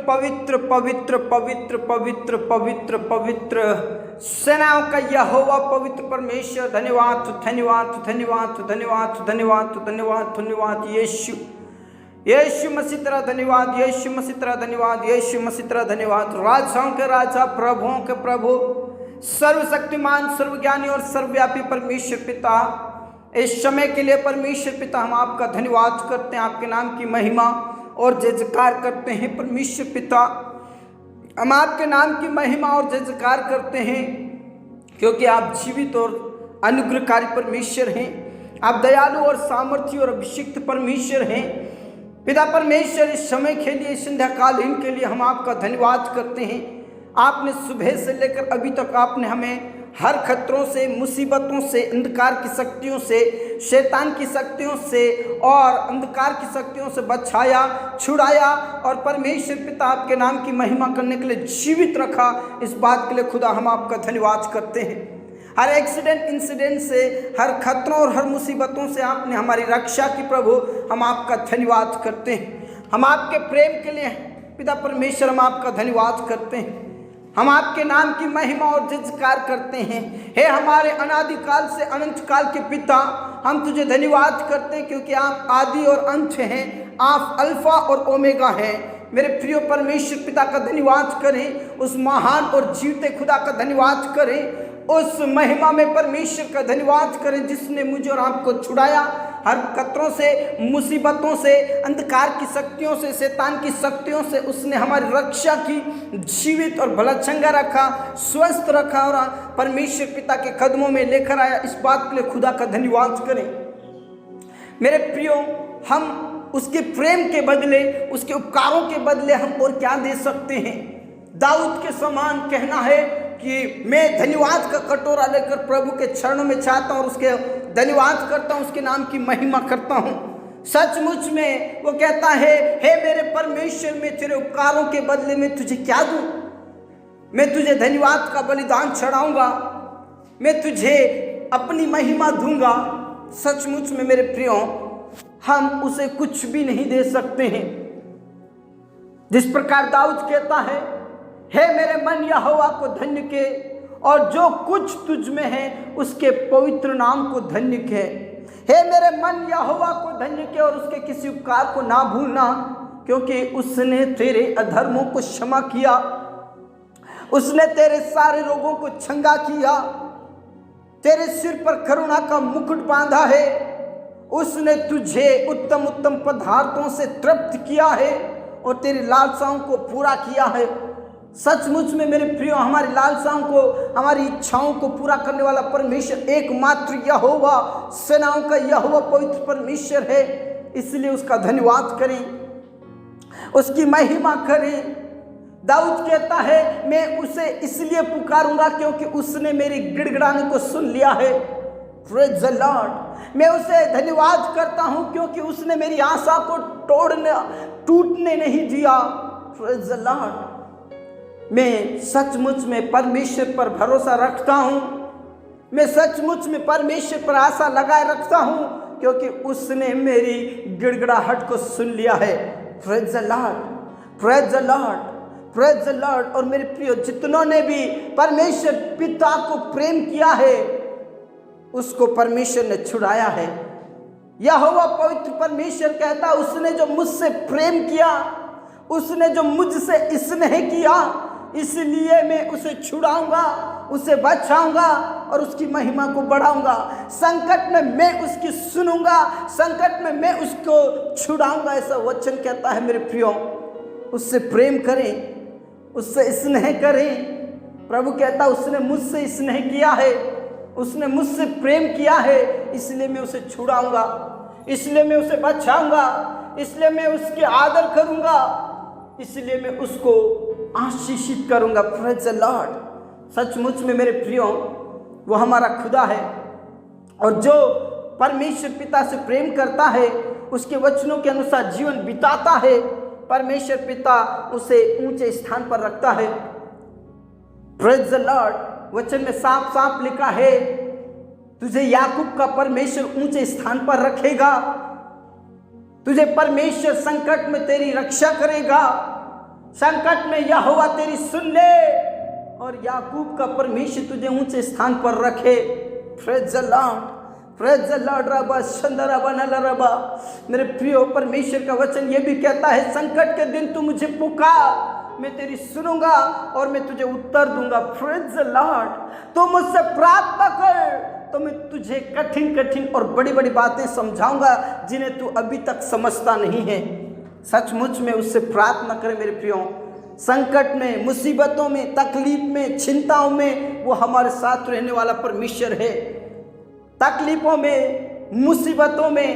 पवित्र पवित्र पवित्र पवित्र पवित्र पवित्र पवित्र सेनाओं का यहोवा पवित्र परमेश्वर, धन्यवाद धन्यवाद धन्यवाद धन्यवाद धन्यवाद धन्यवाद धन्यवाद यीशु यीशु मसीह तेरा धन्यवाद, यीशु मसीह तेरा धन्यवाद, यीशु मसीह तेरा धन्यवाद। राजाओं के राजा, प्रभुओं के प्रभु, सर्वशक्तिमान, सर्वज्ञानी और सर्वव्यापी परमेश्वर पिता, इस समय के लिए परमेश्वर पिता हम आपका धन्यवाद करते हैं, आपके नाम की महिमा और जय जयकार करते हैं। परमेश्वर पिता हम आपके नाम की महिमा और जय जयकार करते हैं, क्योंकि आप जीवित और अनुग्रहकारी परमेश्वर हैं। आप दयालु और सामर्थी और अभिषिक्त परमेश्वर हैं। पिता परमेश्वर, इस समय के लिए, संध्याकालीन के लिए हम आपका धन्यवाद करते हैं। आपने सुबह से लेकर अभी तक आपने हमें हर खतरों से, मुसीबतों से, अंधकार की शक्तियों से, शैतान की शक्तियों से और अंधकार की शक्तियों से बचाया, छुड़ाया और परमेश्वर पिता आपके नाम की महिमा करने के लिए जीवित रखा। इस बात के लिए खुदा हम आपका धन्यवाद करते हैं। हर एक्सीडेंट, इंसिडेंट से, हर खतरों और हर मुसीबतों से आपने हमारी रक्षा की। प्रभु हम आपका धन्यवाद करते हैं। हम आपके प्रेम के लिए पिता परमेश्वर हम आपका धन्यवाद करते हैं। हम आपके नाम की महिमा और जय जयकार करते हैं। हे हमारे अनादिकाल से अनंत काल के पिता, हम तुझे धन्यवाद करते हैं, क्योंकि आप आदि और अंत हैं, आप अल्फा और ओमेगा हैं। मेरे प्रिय परमेश्वर पिता का धन्यवाद करें, उस महान और जीवते खुदा का धन्यवाद करें, उस महिमा में परमेश्वर का धन्यवाद करें जिसने मुझे और आपको छुड़ाया हर खतरों से, मुसीबतों से, अंधकार की शक्तियों से, शैतान की शक्तियों से। उसने हमारी रक्षा की, जीवित और भला चंगा रखा, स्वस्थ रखा और परमेश्वर पिता के कदमों में लेकर आया। इस बात के लिए खुदा का धन्यवाद करें। मेरे प्रियो, हम उसके प्रेम के बदले, उसके उपकारों के बदले हम और क्या दे सकते हैं? दाऊद के समान कहना है कि मैं धन्यवाद का कटोरा लेकर प्रभु के चरणों में चाहता हूँ और उसके धन्यवाद करता हूँ, उसके नाम की महिमा करता हूँ। सचमुच में वो कहता है, हे मेरे परमेश्वर, मैं तेरे उपकारों के बदले में तुझे क्या दूँ? मैं तुझे धन्यवाद का बलिदान चढ़ाऊंगा, मैं तुझे अपनी महिमा दूंगा। सचमुच में मेरे प्रियो, हम उसे कुछ भी नहीं दे सकते हैं। जिस प्रकार दाऊद कहता है, हे मेरे मन यहोवा को धन्य के और जो कुछ तुझ में है उसके पवित्र नाम को धन्य के। हे मेरे मन यहोवा को धन्य के और उसके किसी उपकार को ना भूलना, क्योंकि उसने तेरे अधर्मों को क्षमा किया, उसने तेरे सारे रोगों को चंगा किया, तेरे सिर पर करुणा का मुकुट बांधा है, उसने तुझे उत्तम उत्तम पदार्थों से तृप्त किया है और तेरी लालसाओं को पूरा किया है। सचमुच में मेरे प्रियो, हमारी लालसाओं को, हमारी इच्छाओं को पूरा करने वाला परमेश्वर एकमात्र यहोवा, सेनाओं का यहोवा पवित्र परमेश्वर है। इसलिए उसका धन्यवाद करें, उसकी महिमा करें। दाऊद कहता है, मैं उसे इसलिए पुकारूंगा क्योंकि उसने मेरी गिड़गिड़ाने को सुन लिया है। Praise the Lord. मैं उसे धन्यवाद करता हूं क्योंकि उसने मेरी आशा को टूटने नहीं दिया। Praise the Lord. मैं सचमुच में परमेश्वर पर भरोसा रखता हूँ, मैं सचमुच में परमेश्वर पर आशा लगाए रखता हूँ, क्योंकि उसने मेरी गिड़गिड़ाहट को सुन लिया है। Praise the Lord, praise the Lord, praise the Lord. और मेरे प्रियो, जितनों ने भी परमेश्वर पिता को प्रेम किया है, उसको परमेश्वर ने छुड़ाया है। यहोवा पवित्र परमेश्वर कहता, उसने जो मुझसे प्रेम किया, उसने जो मुझसे स्नेह किया, इसलिए मैं उसे छुड़ाऊंगा, उसे बचाऊंगा और उसकी महिमा को बढ़ाऊंगा। संकट में मैं उसकी सुनूंगा, संकट में मैं उसको छुड़ाऊंगा, ऐसा वचन कहता है। मेरे प्रियो, उससे प्रेम करें, उससे स्नेह करें। प्रभु कहता, उसने मुझसे स्नेह किया है, उसने मुझसे प्रेम किया है, इसलिए मैं उसे छुड़ाऊंगा, इसलिए मैं उसे बचाऊंगा, इसलिए मैं उसकी आदर करूंगा, इसलिए मैं उसको आशीषित करूंगा। Praise the Lord. सचमुच में मेरे प्रियो, वो हमारा खुदा है और जो परमेश्वर पिता से प्रेम करता है, उसके वचनों के अनुसार जीवन बिताता है, परमेश्वर पिता उसे ऊंचे स्थान पर रखता है। Praise the Lord. वचन में साफ साफ लिखा है, तुझे याकूब का परमेश्वर ऊंचे स्थान पर रखेगा, तुझे परमेश्वर संकट में तेरी रक्षा करेगा। संकट में यहोवा तेरी सुन ले और याकूब का परमेश्वर तुझे ऊंचे स्थान पर रखे। Praise the lord, praise the Lord. रबा शंदरा बनला रबा। मेरे प्रियो, परमेश्वर का वचन ये भी कहता है, संकट के दिन तू मुझे पुकार, मैं तेरी सुनूंगा और मैं तुझे उत्तर दूंगा। Praise the Lord. तू मुझसे प्रार्थना कर तो मैं तुझे कठिन कठिन और बड़ी बड़ी बातें समझाऊंगा जिन्हें तू अभी तक समझता नहीं है। सचमुच में उससे प्रार्थना करें मेरे प्रियो। संकट में, मुसीबतों में, तकलीफ में, चिंताओं में वो हमारे साथ रहने वाला परमेश्वर है। तकलीफों में, मुसीबतों में,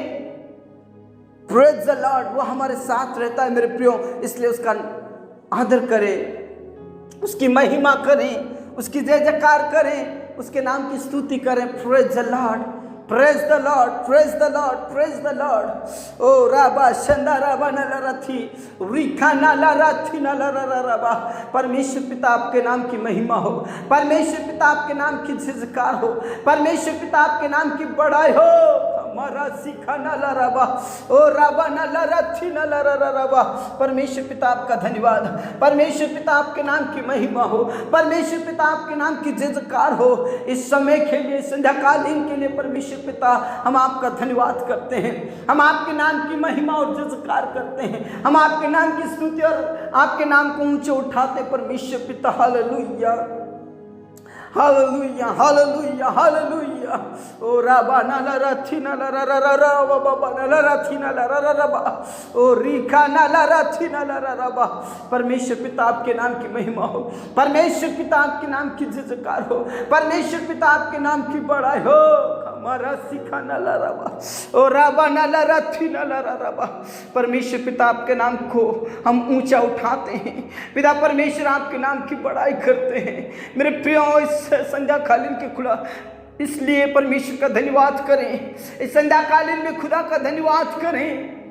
प्रेज द लॉर्ड, वो हमारे साथ रहता है मेरे प्रियो। इसलिए उसका आदर करें, उसकी महिमा करें, उसकी जय जयकार करें, उसके नाम की स्तुति करें। Praise the lord, praise the lord, praise the lord, praise the lord. ओ राबा शंदा राबा नलरथी रिखा नलरथी नलररबा। परमेश्वर पिता आपके नाम की महिमा हो, परमेश्वर पिता आपके नाम की जयकार हो, परमेश्वर पिता आपके नाम की बड़ाई हो। हमारा सिखा नलरबा ओ राबा नलरथी नलररबा। परमेश्वर पिता आपका धन्यवाद, परमेश्वर पिता आपके नाम की महिमा हो, परमेश्वर पिता आपके नाम की जयकार हो। इस समय के लिए, संध्याकालीन के लिए परमेश्वर पिता हम आपका धन्यवाद करते हैं, हम आपके नाम की महिमा और जयकार करते हैं, हम आपके नाम की स्तुति और आपके नाम को ऊंचे उठाते परमेश्वर पिता। हालेलुया, हालेलुया, हालेलुया, हालेलुया। ओ राबा नलरथी नलरररबा बाबा नलरथी नलरररबा ओ रिखा नलरथी नलररबा। परमेश्वर पिता आपके नाम की महिमा हो, परमेश्वर पिता आपके नाम की जयकार हो, परमेश्वर पिता आपके नाम की बड़ाई हो। हमारा सिखा नलरबा ओ राबा नलरथी नलररबा। परमेश्वर पिता आपके नाम को हम ऊंचा उठाते हैं। पिता परमेश्वर आपके नाम की बड़ाई करते हैं। मेरे प्रियो, इस संध्याकालीन के खुदा इसलिए परमेश्वर का धन्यवाद करें, इस संध्याकालीन में खुदा का धन्यवाद करें,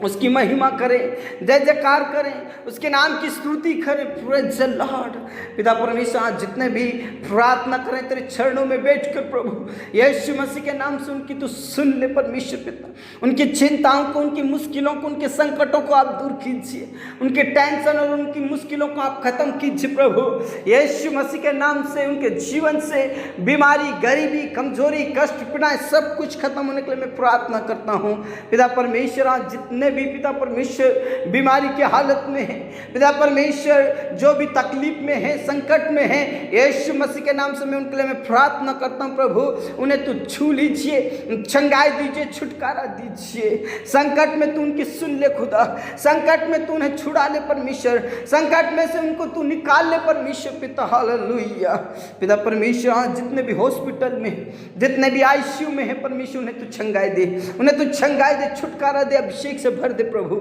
उसकी महिमा करें, जय जयकार करें, उसके नाम की स्तुति करें। Praise the Lord. पिता परमेश्वर, आज जितने भी प्रार्थना करें तेरे चरणों में बैठकर प्रभु यीशु मसीह के नाम से उनकी तो सुन ले परमेश्वर पिता। उनकी चिंताओं को, उनकी मुश्किलों को, उनके संकटों को आप दूर कीजिए, उनके टेंशन और उनकी मुश्किलों को आप खत्म कीजिए प्रभु यीशु मसीह के नाम से। उनके जीवन से बीमारी, गरीबी, कमजोरी, कष्ट, पीड़ाएं सब कुछ खत्म होने के लिए मैं प्रार्थना करता हूँ। पिता परमेश्वर, आज जितने भी पिता परमेश्वर बीमारी की हालत में है, पिता परमेश्वर जो भी तकलीफ में है, संकट में है, यीशु मसीह के नाम से मैं उनके लिए मैं प्रार्थना करता हूं प्रभु। उन्हें तू छू लीजिए, चंगाई दीजिए, छुटकारा दीजिए। संकट में तू उनकी सुन ले खुदा, संकट में तू उन्हें छुड़ा ले परमेश्वर, संकट में से उनको तू निकाल ले परमेश्वर पिता। हालेलुया। पिता परमेश्वर, आज जितने भी हॉस्पिटल में, जितने भी आईसीयू में है परमेश्वर, उन्हें तू छंगाई दे, उन्हें तू छंगाई दे, छुटकारा दे, अभिषेक से भर दे प्रभु,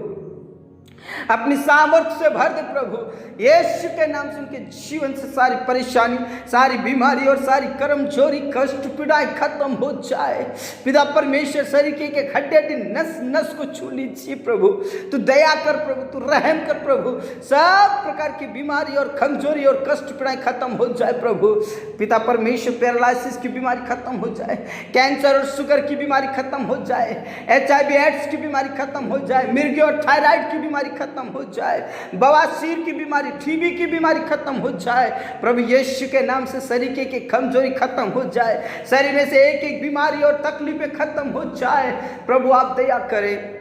अपनी सामर्थ्य से भर दे प्रभु यीशु के नाम से। उनके जीवन से सारी परेशानी, सारी बीमारी और सारी कर्मचोरी, कष्ट, पीड़ाएं खत्म हो जाए। पिता परमेश्वर, शरीर के खड्डे नस नस को छू लीजिए प्रभु। तू दया कर प्रभु, तू रहम कर प्रभु। सब प्रकार की बीमारी और कमजोरी और कष्ट, पीड़ाएं खत्म हो जाए प्रभु। पिता परमेश्वर, पैरालिसिस की बीमारी खत्म हो जाए, कैंसर और शुगर की बीमारी खत्म हो जाए, HIV एड्स की बीमारी खत्म हो जाए, मिर्गी और थायराइड की बीमारी खत्म हो जाए, बवासीर की बीमारी, टीबी की बीमारी खत्म हो जाए प्रभु यीशु के नाम से। शरीर की कमजोरी खत्म हो जाए, शरीर में से एक एक बीमारी और तकलीफें खत्म हो जाए प्रभु। आप दया करें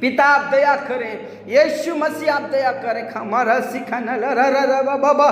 पिता, आप दया करें, यीशु मसीह आप दया करें। हमारा सिखा नलररबा बाबा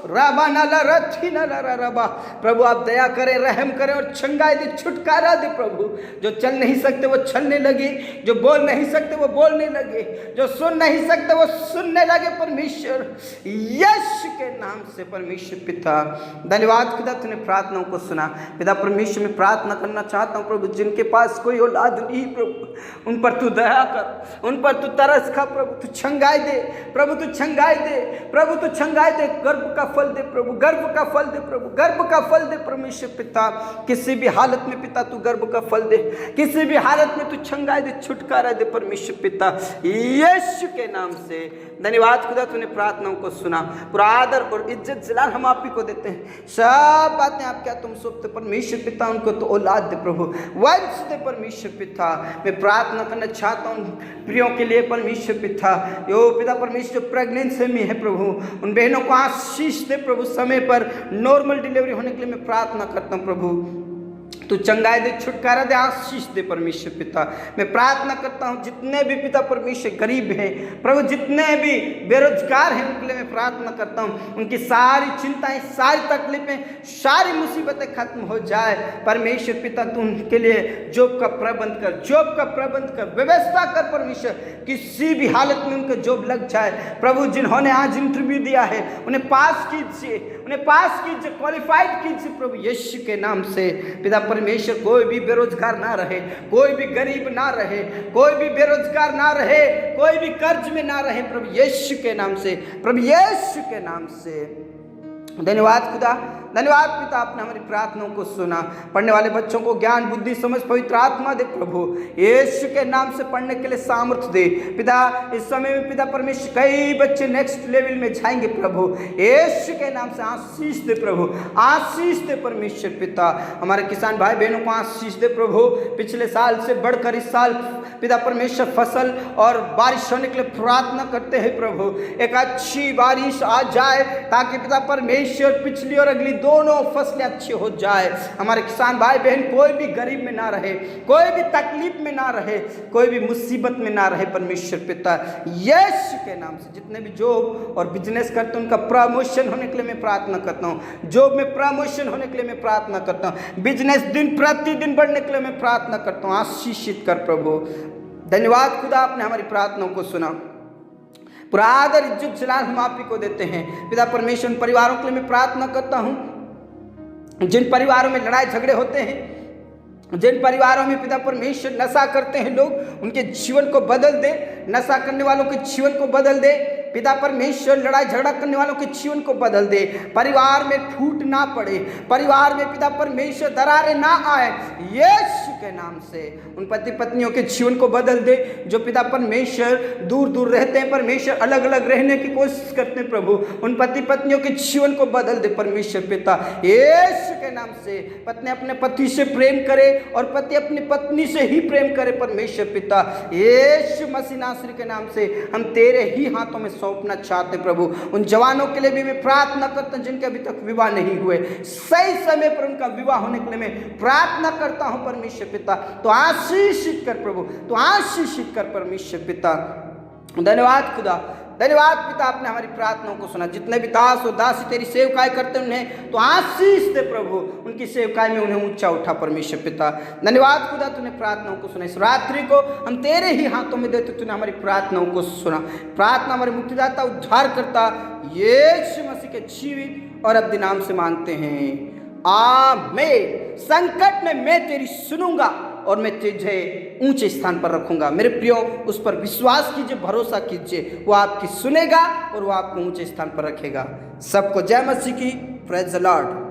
राबा नलरथी नलररबा। प्रभु आप दया करें, रहम करें और छंगाई दे, छुटकारा दे प्रभु। जो चल नहीं सकते वो चलने लगे, जो बोल नहीं सकते वो बोलने लगे, जो सुन नहीं सकते वो सुनने लगे परमेश्वर यीशु के नाम से। परमेश्वर पिता धन्यवाद खुदा, तूने प्रार्थनाओं को सुना। पिता परमेश्वर, मैं प्रार्थना करना चाहता हूँ प्रभु, जिनके पास कोई औलाद नहीं प्रभु, उन पर तू दया कर, उन पर तू तरस खा प्रभु। तू छंगाई दे प्रभु, तू छंगाई दे प्रभु, तू छंगाई दे। गर्भ का फल दे प्रभु, गर्भ का फल दे प्रभु, गर्भ का फल दे परमेश्वर पिता। किसी भी हालत में पिता तू गर्भ का फल दे, किसी भी हालत में तू छंगाई दे, छुटकारा दे परमेश्वर पिता यीशु के नाम से। धन्यवाद खुदा, तूने प्रार्थनाओं को सुना। पूरा आदर और इज्जत जलाल हम आप ही को देते हैं। सब बातें आप क्या तुम सौंपते परमेश्वर पिता। उनको तो औलाद दे प्रभु, वंश दे परमेश्वर पिता। मैं प्रार्थना करना चाहता हूँ प्रियों के लिए परमेश्वर पिता, यो पिता परमेश्वर प्रेगनेंसी में है प्रभु, उन बहनों को आशीष दे प्रभु, समय पर नॉर्मल डिलीवरी होने के लिए मैं प्रार्थना करता हूँ प्रभु, तू चंगाई दे, छुटकारा दे, आशीष दे परमेश्वर पिता। मैं प्रार्थना करता हूँ जितने भी पिता परमेश्वर गरीब हैं प्रभु, जितने भी बेरोजगार हैं उनके लिए मैं प्रार्थना करता हूँ, उनकी सारी चिंताएं, सारी तकलीफें, सारी मुसीबतें खत्म हो जाए परमेश्वर पिता। तू उनके लिए जॉब का प्रबंध कर, जॉब का प्रबंध कर, व्यवस्था कर परमेश्वर, किसी भी हालत में उनका जॉब लग जाए प्रभु। जिन्होंने आज इंटरव्यू दिया है उन्हें पास कीजिए, उन्हें पास कीजिए, क्वालिफाइड कीजिए प्रभु यीशु के नाम से पिता परमेश्वर। कोई भी बेरोजगार ना रहे, कोई भी गरीब ना रहे, कोई भी बेरोजगार ना रहे, कोई भी कर्ज में ना रहे प्रभु यीशु के नाम से, प्रभु यीशु के नाम से। धन्यवाद खुदा, धन्यवाद पिता, आपने हमारी प्रार्थनाओं को सुना। पढ़ने वाले बच्चों को ज्ञान, बुद्धि, समझ, पवित्र आत्मा दे प्रभु यीशु के नाम से, पढ़ने के लिए सामर्थ्य दे पिता। इस समय में पिता परमेश्वर कई बच्चे नेक्स्ट लेवल में जाएंगे प्रभु यीशु के नाम से, आशीष दे प्रभु, आशीष दे परमेश्वर पिता। हमारे किसान भाई बहनों को आशीष दे प्रभु, पिछले साल से बढ़कर इस साल पिता परमेश्वर फसल और बारिश होने के लिए प्रार्थना करते हैं प्रभु, एक अच्छी बारिश आ जाए ताकि पिता परमेश्वर पिछली और अगली दोनों फसलें अच्छी हो जाए। हमारे किसान भाई बहन कोई भी गरीब में ना रहे, कोई भी तकलीफ में ना रहे, कोई भी मुसीबत में ना रहे परमेश्वर पिता यीशु के नाम से। जितने भी जॉब और बिजनेस करते हैं उनका प्रमोशन होने के लिए मैं प्रार्थना करता हूँ, जॉब में प्रमोशन होने के लिए मैं प्रार्थना करता हूँ, बिजनेस दिन प्रतिदिन बढ़ने के लिए मैं प्रार्थना करता हूँ, आशीषित कर प्रभु। धन्यवाद खुदा, आपने हमारी प्रार्थनाओं को सुना। पूरा आदर, इज्जत, जलाल हम आप ही को देते हैं पिता परमेश्वर। उन परिवारों के लिए मैं प्रार्थना करता हूँ जिन परिवारों में लड़ाई झगड़े होते हैं, जिन परिवारों में पिता परमेश्वर नशा करते हैं लोग, उनके जीवन को बदल दे, नशा करने वालों के जीवन को बदल दे पिता परमेश्वर, लड़ाई झगड़ा करने वालों के जीवन को बदल दे, परिवार में फूट ना पड़े, परिवार में पिता परमेश्वर दरारें ना आए यीशु के नाम से। उन पति पत्नियों के जीवन को बदल दे जो पिता परमेश्वर दूर दूर रहते हैं परमेश्वर, अलग अलग रहने की कोशिश करते हैं प्रभु, उन पति पत्नियों के जीवन को बदल दे परमेश्वर पिता यीशु के नाम से। पत्नी अपने पति से प्रेम करे और पति अपनी पत्नी से ही प्रेम करे परमेश्वर पिता यीशु मसीह नासरी के नाम से। हम तेरे ही हाथों में सौंपना चाहते प्रभु। उन जवानों के लिए भी मैं प्रार्थना करता हूं जिनके अभी तक विवाह नहीं हुए, सही समय पर उनका विवाह होने के लिए मैं प्रार्थना करता हूं परमेश्वर पिता। तो आशीषित कर प्रभु, तो आशीषित कर परमेश्वर पिता। धन्यवाद खुदा, धन्यवाद पिता, आपने हमारी प्रार्थनाओं को सुना। जितने भी दास और दासी तेरी सेवकाई करते हैं उन्हें तो आशीष दे प्रभु, उनकी सेवकाई में उन्हें ऊंचा उठा परमेश्वर पिता। धन्यवाद खुदा, तूने प्रार्थनाओं को सुना। इस रात्रि को हम तेरे ही हाथों में देते, तूने हमारी प्रार्थनाओं को सुना। प्रार्थना हमारे मुक्तिदाता उद्धारकर्ता यीशु मसीह के जीवित और अब्दी नाम से मांगते हैं, आमीन। संकट में मैं तेरी सुनूंगा और मैं तुझे ऊंचे स्थान पर रखूंगा। मेरे प्रियो, उस पर विश्वास कीजिए, भरोसा कीजिए, वो आपकी सुनेगा और वो आपको ऊंचे स्थान पर रखेगा। सबको जय मसीह की, प्रेज द लॉर्ड।